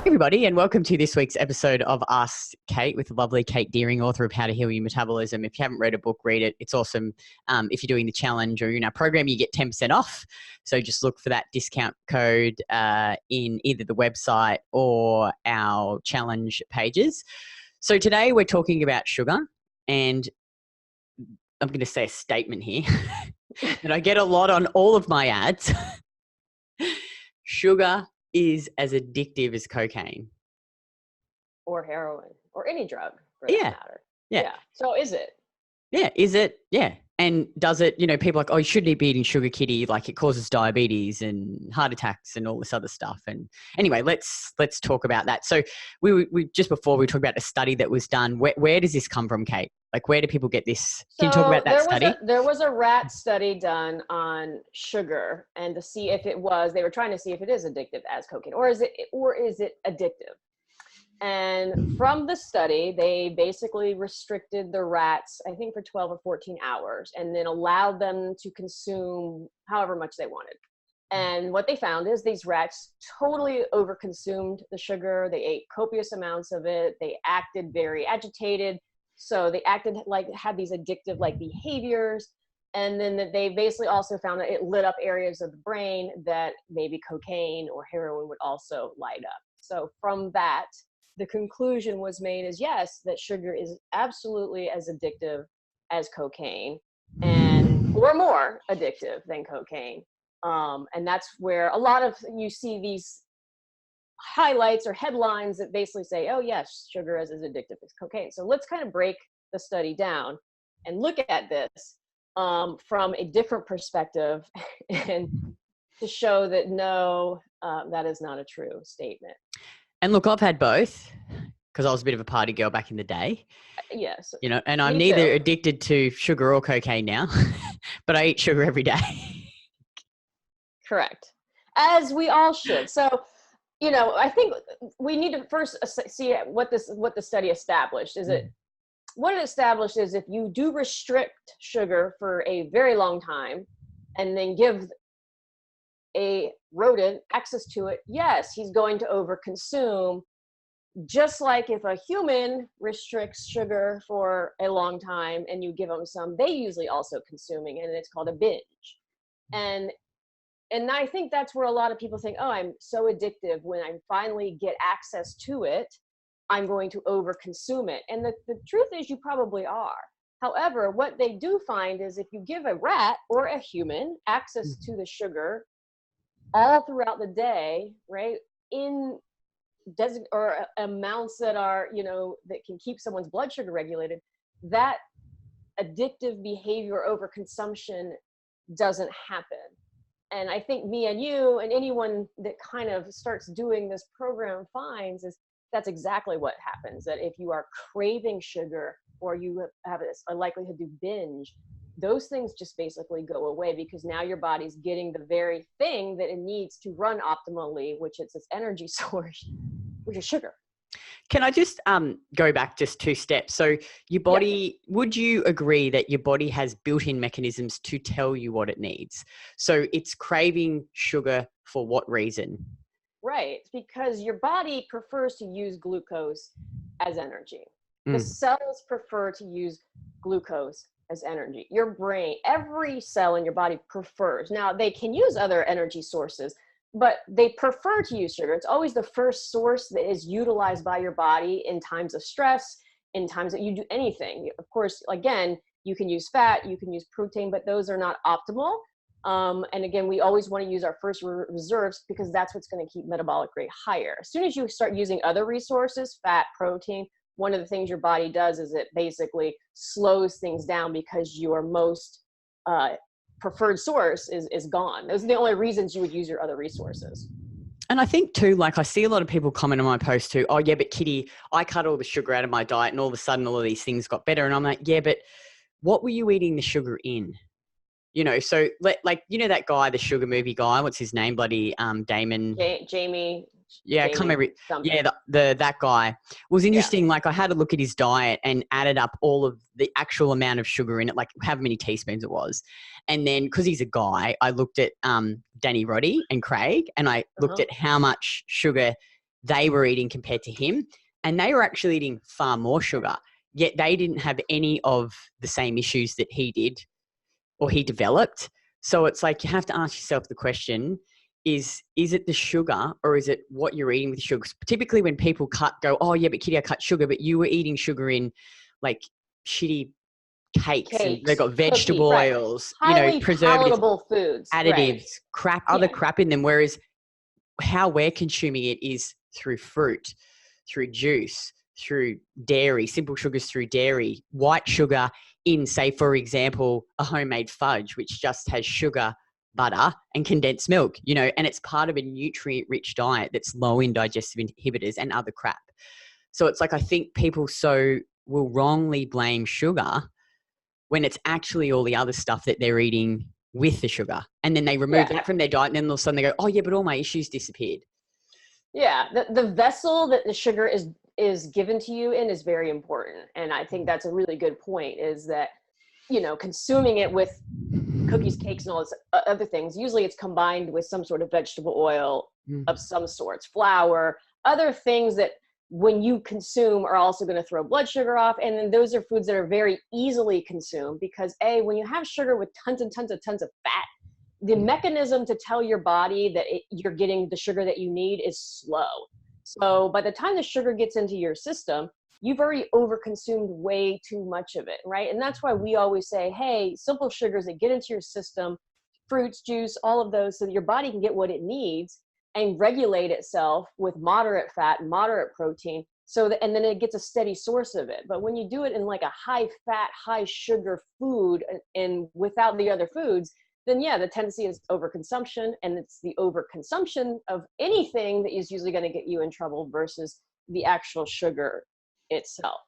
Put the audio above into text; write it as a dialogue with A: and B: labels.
A: everybody, and welcome to this week's episode of Ask Kate with the lovely Kate Deering, author of How to Heal Your Metabolism. If you haven't read a book, read it. It's awesome. If you're doing the challenge or in our program, you get 10% off. So just look for that discount code in either the website or our challenge pages. So today we're talking about sugar, and I'm going to say a statement here that I get a lot on all of my ads. Sugar is as addictive as cocaine.
B: Or heroin. Or any drug, for that matter.
A: Yeah.
B: So is it?
A: Yeah. Is it? Yeah. And does it, people are like, oh, you shouldn't be eating sugar, kitty. Like it causes diabetes and heart attacks and all this other stuff. And anyway, let's talk about that. So we just before we talked about a study that was done. Where does this come from, Kate? Like, where do people get this? Can you talk about that study?
B: There was a rat study done on sugar, and to see if it was, they were trying to see if it is addictive as cocaine, or is it addictive? And from the study, they basically restricted the rats, I think for 12 or 14 hours, and then allowed them to consume however much they wanted. And what they found is these rats totally overconsumed the sugar. They ate copious amounts of it. They acted very agitated. So they acted like, had these addictive like behaviors. And then that they basically also found that it lit up areas of the brain that maybe cocaine or heroin would also light up. So from that, the conclusion was made is yes, that sugar is absolutely as addictive as cocaine, or more addictive than cocaine. And that's where a lot of, you see these highlights or headlines that basically say, oh yes, sugar is as addictive as cocaine. So let's kind of break the study down and look at this from a different perspective and to show that no, that is not a true statement.
A: And look, I've had both because I was a bit of a party girl back in the day.
B: Yes.
A: And I'm neither addicted to sugar or cocaine now, but I eat sugar every day.
B: Correct. As we all should. So, I think we need to first see what the study established. What it established is if you do restrict sugar for a very long time and then give a rodent access to it, yes, he's going to overconsume. Just like if a human restricts sugar for a long time and you give them some, they usually also consuming, and it's called a binge. And I think that's where a lot of people think, oh, I'm so addictive. When I finally get access to it, I'm going to overconsume it. And the truth is you probably are. However, what they do find is if you give a rat or a human access to the sugar all throughout the day, right, in or amounts that are, that can keep someone's blood sugar regulated, that addictive behavior over consumption doesn't happen. And I think me and you and anyone that kind of starts doing this program finds is that's exactly what happens. That if you are craving sugar or you have a likelihood to binge, those things just basically go away because now your body's getting the very thing that it needs to run optimally, which is its energy source, which is sugar.
A: Can I just go back just 2 steps? So your body, would you agree that your body has built-in mechanisms to tell you what it needs? So it's craving sugar for what reason?
B: Right, because your body prefers to use glucose as energy. The cells prefer to use glucose as energy. Your brain, every cell in your body prefers. Now, they can use other energy sources, but they prefer to use sugar. It's always the first source that is utilized by your body in times of stress, in times that you do anything. Of course, again, you can use fat, you can use protein, but those are not optimal. And again, we always want to use our first reserves because that's what's going to keep metabolic rate higher. As soon as you start using other resources, fat, protein, one of the things your body does is it basically slows things down because your most preferred source is gone. Those are the only reasons you would use your other resources.
A: And I think too, like I see a lot of people comment on my post too, oh yeah, but Kitty, I cut all the sugar out of my diet and all of a sudden all of these things got better. And I'm like, yeah, but what were you eating the sugar in? So like, that guy, the sugar movie guy, what's his name? Bloody Damon.
B: Jamie.
A: Yeah, I can't remember. Yeah, that guy was interesting. Yeah. Like I had a look at his diet and added up all of the actual amount of sugar in it, like how many teaspoons it was. And then because he's a guy, I looked at Danny Roddy and Craig, and I looked at how much sugar they were eating compared to him. And they were actually eating far more sugar, yet they didn't have any of the same issues that he did or he developed. So it's like you have to ask yourself the question, is it the sugar or is it what you're eating with sugar? Typically when people go, oh yeah, but Kitty, I cut sugar, but you were eating sugar in like shitty cakes and they got vegetable
B: cookies,
A: oils,
B: highly
A: preservatives,
B: palatable foods,
A: additives, other crap in them. Whereas how we're consuming it is through fruit, through juice, through dairy, simple sugars through dairy, white sugar in, say, for example, a homemade fudge, which just has sugar, butter, and condensed milk, and it's part of a nutrient-rich diet that's low in digestive inhibitors and other crap. So it's like I think people will wrongly blame sugar when it's actually all the other stuff that they're eating with the sugar. And then they remove that from their diet and then all of a sudden they go, oh yeah, but all my issues disappeared.
B: Yeah, the vessel that the sugar is given to you in is very important. And I think that's a really good point, is that, consuming it with cookies, cakes, and all this other things, usually it's combined with some sort of vegetable oil of some sorts, flour, other things that when you consume are also going to throw blood sugar off. And then those are foods that are very easily consumed because when you have sugar with tons and tons of fat, the mechanism to tell your body that you're getting the sugar that you need is slow. So by the time the sugar gets into your system, you've already overconsumed way too much of it, right? And that's why we always say, hey, simple sugars that get into your system, fruits, juice, all of those, so that your body can get what it needs and regulate itself with moderate fat, moderate protein, and then it gets a steady source of it. But when you do it in like a high fat, high sugar food and without the other foods, then the tendency is overconsumption, and it's the overconsumption of anything that is usually going to get you in trouble versus the actual sugar itself.